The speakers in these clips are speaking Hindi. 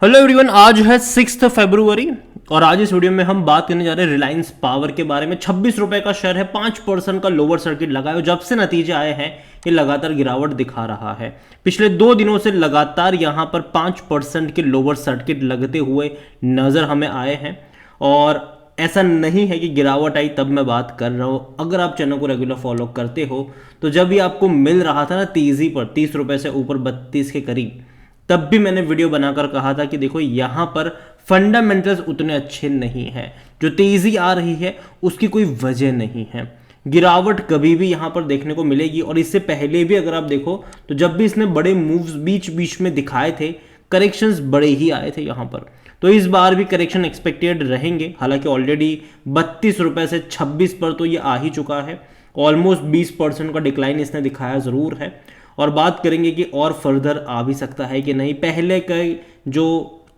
हेलो एवरीवन, आज है 6 फरवरी और आज इस वीडियो में हम बात करने जा रहे हैं रिलायंस पावर के बारे में। 26 रुपए का शेयर है, 5% का लोअर सर्किट लगा है। जब से नतीजे आए हैं ये लगातार गिरावट दिखा रहा है। पिछले 2 दिनों से लगातार यहां पर 5% के लोअर सर्किट लगते हुए नजर हमें आए हैं और ऐसा नहीं है कि गिरावट आई तब मैं बात कर रहा हूँ। अगर आप चैनल को रेगुलर फॉलो करते हो तो जब भी आपको मिल रहा था ना तेजी पर 30 रुपए से ऊपर 32 के करीब, तब भी मैंने वीडियो बनाकर कहा था कि देखो यहां पर फंडामेंटल्स उतने अच्छे नहीं हैं, जो तेजी आ रही है उसकी कोई वजह नहीं है। गिरावट कभी भी यहां पर देखने को मिलेगी और इससे पहले भी अगर आप देखो तो जब भी इसने बड़े मूव्स बीच बीच में दिखाए थे, करेक्शंस बड़े ही आए थे यहां पर। तो इस बार भी करेक्शन एक्सपेक्टेड रहेंगे। हालांकि ऑलरेडी 32 रुपए से 26 पर तो ये आ ही चुका है। ऑलमोस्ट 20% का डिक्लाइन इसने दिखाया जरूर है और बात करेंगे कि और फर्दर आ भी सकता है कि नहीं। पहले के जो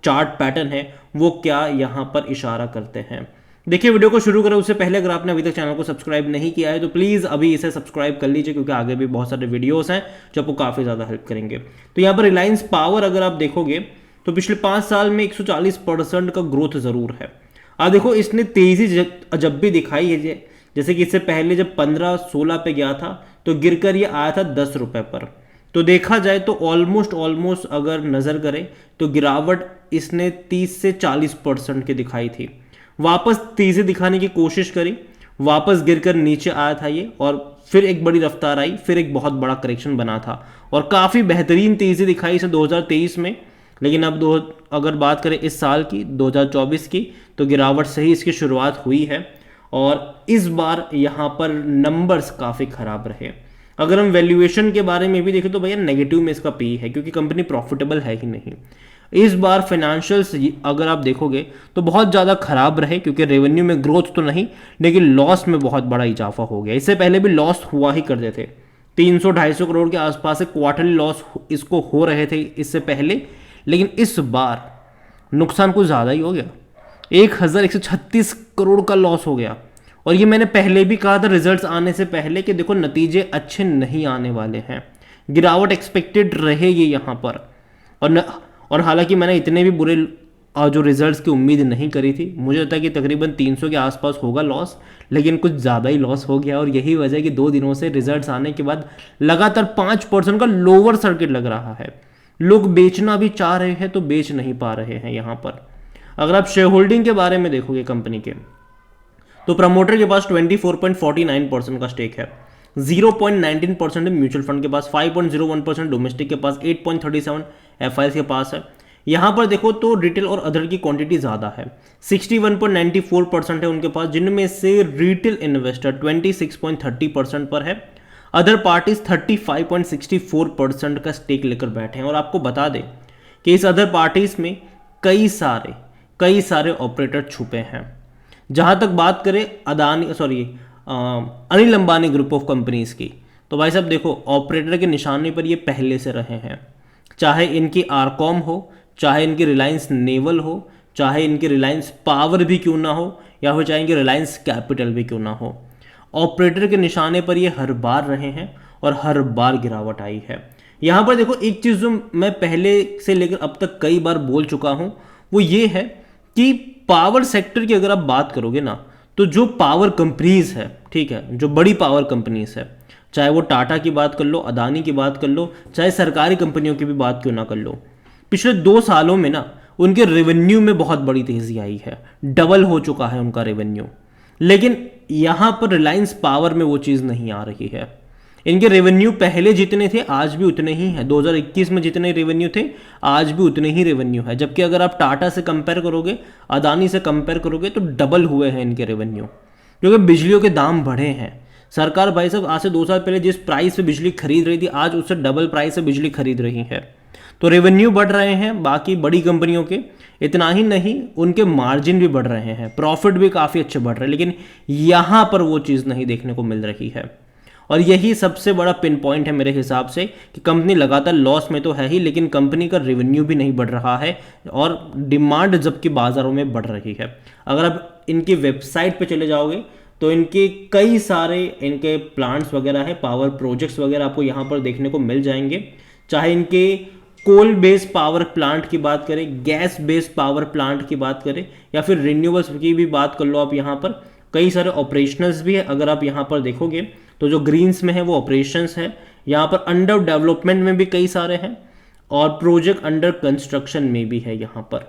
चार्ट पैटर्न है वो क्या यहाँ पर इशारा करते हैं। देखिए, वीडियो को शुरू करें उससे पहले अगर आपने अभी तक चैनल को सब्सक्राइब नहीं किया है तो प्लीज़ अभी इसे सब्सक्राइब कर लीजिए, क्योंकि आगे भी बहुत सारे वीडियोस हैं जो आपको काफ़ी ज़्यादा हेल्प करेंगे। तो यहाँ पर रिलायंस पावर अगर आप देखोगे तो पिछले 5 साल में 140% का ग्रोथ ज़रूर है। आप देखो, इसने तेज़ी जब भी दिखाई है, जैसे कि इससे पहले जब 15-16 पे गया था तो गिरकर ये आया था 10 रुपए पर। तो देखा जाए तो ऑलमोस्ट अगर नज़र करें तो गिरावट इसने 30 से 40% की दिखाई थी। वापस तेजी दिखाने की कोशिश करी, वापस गिरकर नीचे आया था ये और फिर एक बड़ी रफ्तार आई, फिर एक बहुत बड़ा करेक्शन बना था और काफ़ी बेहतरीन तेज़ी दिखाई इसे 2023 में। लेकिन अब अगर बात करें इस साल की 2024 की तो गिरावट से ही इसकी शुरुआत हुई है और इस बार यहाँ पर नंबर्स काफ़ी ख़राब रहे। अगर हम वैल्यूएशन के बारे में भी देखें तो भैया नेगेटिव में इसका पी है, क्योंकि कंपनी प्रॉफिटेबल है ही नहीं। इस बार फाइनेंशियल्स अगर आप देखोगे तो बहुत ज़्यादा खराब रहे, क्योंकि रेवेन्यू में ग्रोथ तो नहीं लेकिन लॉस में बहुत बड़ा इजाफा हो गया। इससे पहले भी लॉस हुआ ही करते थे, 300-250 करोड़ के आसपास से क्वार्टरली लॉस इसको हो रहे थे इससे पहले। लेकिन इस बार नुकसान कुछ ज़्यादा ही हो गया, 1136 करोड़ का लॉस हो गया। और ये मैंने पहले भी कहा था रिजल्ट्स आने से पहले कि देखो नतीजे अच्छे नहीं आने वाले हैं, गिरावट एक्सपेक्टेड रहेगी यहाँ पर। और हालांकि मैंने इतने भी बुरे जो रिजल्ट्स की उम्मीद नहीं करी थी। मुझे लगता है कि तकरीबन 300 के आसपास होगा लॉस, लेकिन कुछ ज़्यादा ही लॉस हो गया। और यही वजह है कि 2 दिनों से रिजल्ट्स आने के बाद लगातार 5% का लोअर सर्किट लग रहा है। लोग बेचना भी चाह रहे हैं तो बेच नहीं पा रहे हैं यहाँ पर। अगर आप शेयर होल्डिंग के बारे में देखोगे कंपनी के, तो प्रमोटर के पास 24.49% का स्टेक है, 0.19% म्यूचुअल फंड के पास, 5.01% डोमेस्टिक के पास, 8.37 एफआईआई के पास है। यहाँ पर देखो तो रिटेल और अदर की क्वांटिटी ज़्यादा है, 61.94% है उनके पास, जिनमें से रिटेल इन्वेस्टर 26.30% पर है। अदर पार्टीज 35.64% का स्टेक लेकर बैठे हैं। और आपको बता दें कि इस अदर पार्टीज में कई सारे ऑपरेटर छुपे हैं। जहाँ तक बात करें Anil Ambani group of companies की, तो भाई साहब देखो ऑपरेटर के निशाने पर ये पहले से रहे हैं। चाहे इनकी आरकॉम हो, चाहे इनकी रिलायंस नेवल हो, चाहे इनकी रिलायंस पावर भी क्यों ना हो, या फिर चाहे इनकी रिलायंस कैपिटल भी क्यों ना हो, ऑपरेटर के निशाने पर ये हर बार रहे हैं और हर बार गिरावट आई है। यहाँ पर देखो एक चीज़ जो मैं पहले से लेकर अब तक कई बार बोल चुका हूँ वो ये है कि पावर सेक्टर की अगर आप बात करोगे ना, तो जो पावर कंपनीज है, ठीक है, जो बड़ी पावर कंपनीज है, चाहे वो टाटा की बात कर लो, अदानी की बात कर लो, चाहे सरकारी कंपनियों की भी बात क्यों ना कर लो, पिछले 2 सालों में ना उनके रेवेन्यू में बहुत बड़ी तेजी आई है, डबल हो चुका है उनका रेवेन्यू। लेकिन यहाँ पर रिलायंस पावर में वो चीज़ नहीं आ रही है। इनके रेवेन्यू पहले जितने थे आज भी उतने ही हैं, 2021 में जितने रेवेन्यू थे आज भी उतने ही रेवेन्यू है। जबकि अगर आप टाटा से कंपेयर करोगे, अदानी से कंपेयर करोगे तो डबल हुए हैं इनके रेवेन्यू, क्योंकि बिजलियों के दाम बढ़े हैं। सरकार भाई साहब आज से 2 साल पहले जिस प्राइस पे बिजली खरीद रही थी आज उससे डबल प्राइस से बिजली खरीद रही है। तो रेवेन्यू बढ़ रहे हैं बाकी बड़ी कंपनियों के, इतना ही नहीं उनके मार्जिन भी बढ़ रहे हैं, प्रॉफिट भी काफ़ी अच्छे बढ़ रहे हैं। लेकिन यहाँ पर वो चीज़ नहीं देखने को मिल रही है और यही सबसे बड़ा पिन पॉइंट है मेरे हिसाब से कि कंपनी लगातार लॉस में तो है ही, लेकिन कंपनी का रेवेन्यू भी नहीं बढ़ रहा है और डिमांड जबकि बाज़ारों में बढ़ रही है। अगर आप इनकी वेबसाइट पे चले जाओगे तो इनके कई सारे इनके प्लांट्स वगैरह है, पावर प्रोजेक्ट्स वगैरह आपको यहाँ पर देखने को मिल जाएंगे। चाहे इनके कोल बेस्ड पावर प्लांट की बात करें, गैस बेस्ड पावर प्लांट की बात करें, या फिर रिन्यूएबल्स की भी बात कर लो आप, यहाँ पर कई सारे ऑपरेशनल्स भी है। अगर आप यहाँ पर देखोगे तो जो ग्रीन्स में है वो ऑपरेशंस है, यहाँ पर अंडर डेवलपमेंट में भी कई सारे हैं, और प्रोजेक्ट अंडर कंस्ट्रक्शन में भी है। यहाँ पर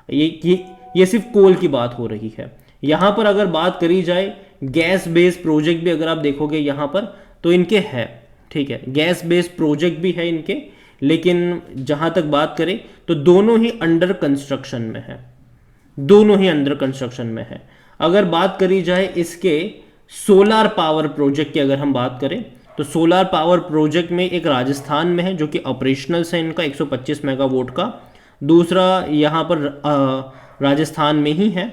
ये सिर्फ कोल की बात हो रही है। यहाँ पर अगर बात करी जाए गैस बेस्ड प्रोजेक्ट भी अगर आप देखोगे यहाँ पर तो इनके है, ठीक है, गैस बेस्ड प्रोजेक्ट भी है इनके, लेकिन जहाँ तक बात करें तो दोनों ही अंडर कंस्ट्रक्शन में है, दोनों ही अंडर कंस्ट्रक्शन में है। अगर बात करी जाए इसके सोलार पावर प्रोजेक्ट की अगर हम बात करें तो सोलार पावर प्रोजेक्ट में एक राजस्थान में है जो कि ऑपरेशनल्स है इनका 125 मेगावाट का, दूसरा यहाँ पर राजस्थान में ही है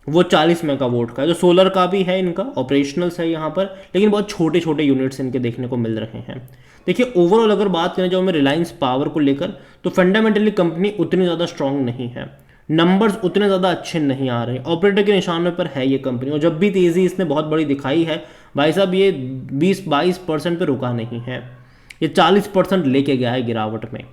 वो 40 मेगावाट का है। जो सोलर का भी है इनका ऑपरेशनल्स है यहाँ पर, लेकिन बहुत छोटे छोटे यूनिट्स इनके देखने को मिल रहे हैं। देखिए ओवरऑल अगर बात करें जो हमें रिलायंस पावर को लेकर, तो फंडामेंटली कंपनी उतनी ज़्यादा स्ट्रांग नहीं है, नंबर्स उतने ज़्यादा अच्छे नहीं आ रहे, ऑपरेटर के निशानों पर है ये कंपनी, और जब भी तेज़ी इसने बहुत बड़ी दिखाई है भाई साहब ये 20-22% पे रुका नहीं है, ये 40% लेके गया है गिरावट में।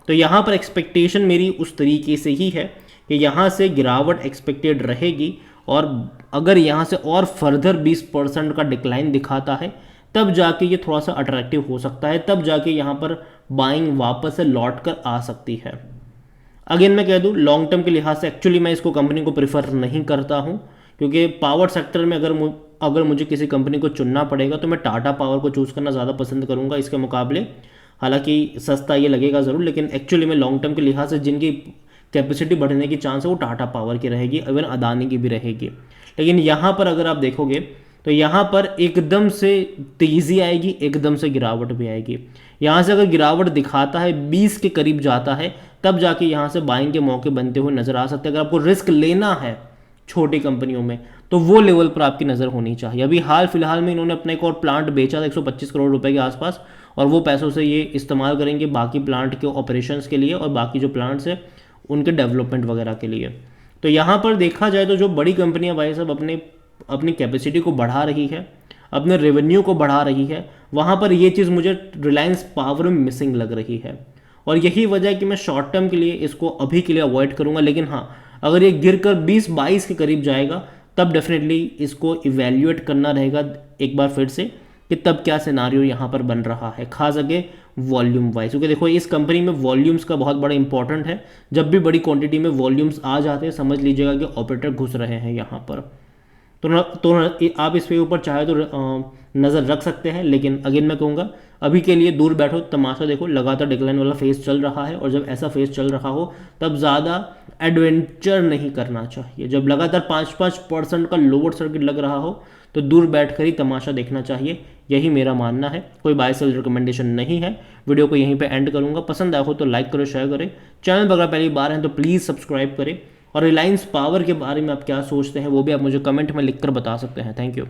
तो यहाँ पर एक्सपेक्टेशन मेरी उस तरीके से ही है कि यहाँ से गिरावट एक्सपेक्टेड रहेगी, और अगर यहाँ से और फर्दर 20% का डिक्लाइन दिखाता है तब जाके ये थोड़ा सा अट्रैक्टिव हो सकता है, तब जाके यहाँ पर बाइंग वापस से लौट कर आ सकती है। अगेन मैं कह दूँ लॉन्ग टर्म के लिहाज से एक्चुअली मैं इसको कंपनी को प्रीफर नहीं करता हूँ, क्योंकि पावर सेक्टर में अगर मुझे किसी कंपनी को चुनना पड़ेगा तो मैं टाटा पावर को चूज़ करना ज़्यादा पसंद करूँगा इसके मुकाबले। हालांकि सस्ता ये लगेगा ज़रूर, लेकिन एक्चुअली में लॉन्ग टर्म के लिहाज से जिनकी कैपेसिटी बढ़ने की चांस है वो टाटा पावर की रहेगी, इवन अदानी की भी रहेगी। लेकिन यहाँ पर अगर आप देखोगे तो यहाँ पर एकदम से तेज़ी आएगी, एकदम से गिरावट भी आएगी। यहाँ से अगर गिरावट दिखाता है 20 के करीब जाता है तब जाके यहाँ से बाइंग के मौके बनते हुए नज़र आ सकते हैं। अगर आपको रिस्क लेना है छोटी कंपनियों में तो वो लेवल पर आपकी नज़र होनी चाहिए। अभी हाल फिलहाल में इन्होंने अपना एक और प्लांट बेचा था 125 करोड़ रुपए के आसपास, और वो पैसों से ये इस्तेमाल करेंगे बाकी प्लांट के ऑपरेशंस के लिए और बाकी जो प्लांट्स है उनके डेवलपमेंट वगैरह के लिए। तो यहाँ पर देखा जाए तो जो बड़ी कंपनियाँ भाई साहब अपनी कैपेसिटी को बढ़ा रही है, अपने रेवेन्यू को बढ़ा रही है, वहाँ पर ये चीज़ मुझे रिलायंस पावर में मिसिंग लग रही है, और यही वजह है कि मैं शॉर्ट टर्म के लिए इसको अभी के लिए अवॉइड करूँगा। लेकिन हाँ, अगर ये गिर कर 20-22 के करीब जाएगा तब डेफिनेटली इसको इवेल्युएट करना रहेगा एक बार फिर से कि तब क्या सिनारियो यहाँ पर बन रहा है, खास करके वॉल्यूम वाइज। क्योंकि देखो इस कंपनी में वॉल्यूम्स का बहुत बड़ा इंपॉर्टेंट है, जब भी बड़ी क्वांटिटी में वॉल्यूम्स आ जाते हैं समझ लीजिएगा कि ऑपरेटर घुस रहे हैं यहाँ पर। तो आप इस पे ऊपर चाहे तो नज़र रख सकते हैं, लेकिन अगेन मैं कहूँगा अभी के लिए दूर बैठो, तमाशा देखो, लगातार डिक्लाइन वाला फेज चल रहा है, और जब ऐसा फेज चल रहा हो तब ज़्यादा एडवेंचर नहीं करना चाहिए। जब लगातार 5-5% का लोअर सर्किट लग रहा हो तो दूर बैठ कर ही तमाशा देखना चाहिए, यही मेरा मानना है। कोई बाय सेल रिकमेंडेशन नहीं है। वीडियो को यहीं पे एंड करूँगा, पसंद आया हो तो लाइक करो, शेयर करें, चैनल पर अगर पहली बार हैं तो प्लीज़ सब्सक्राइब करें, और रिलायंस पावर के बारे में आप क्या सोचते हैं वो भी आप मुझे कमेंट में लिखकर बता सकते हैं। Thank you.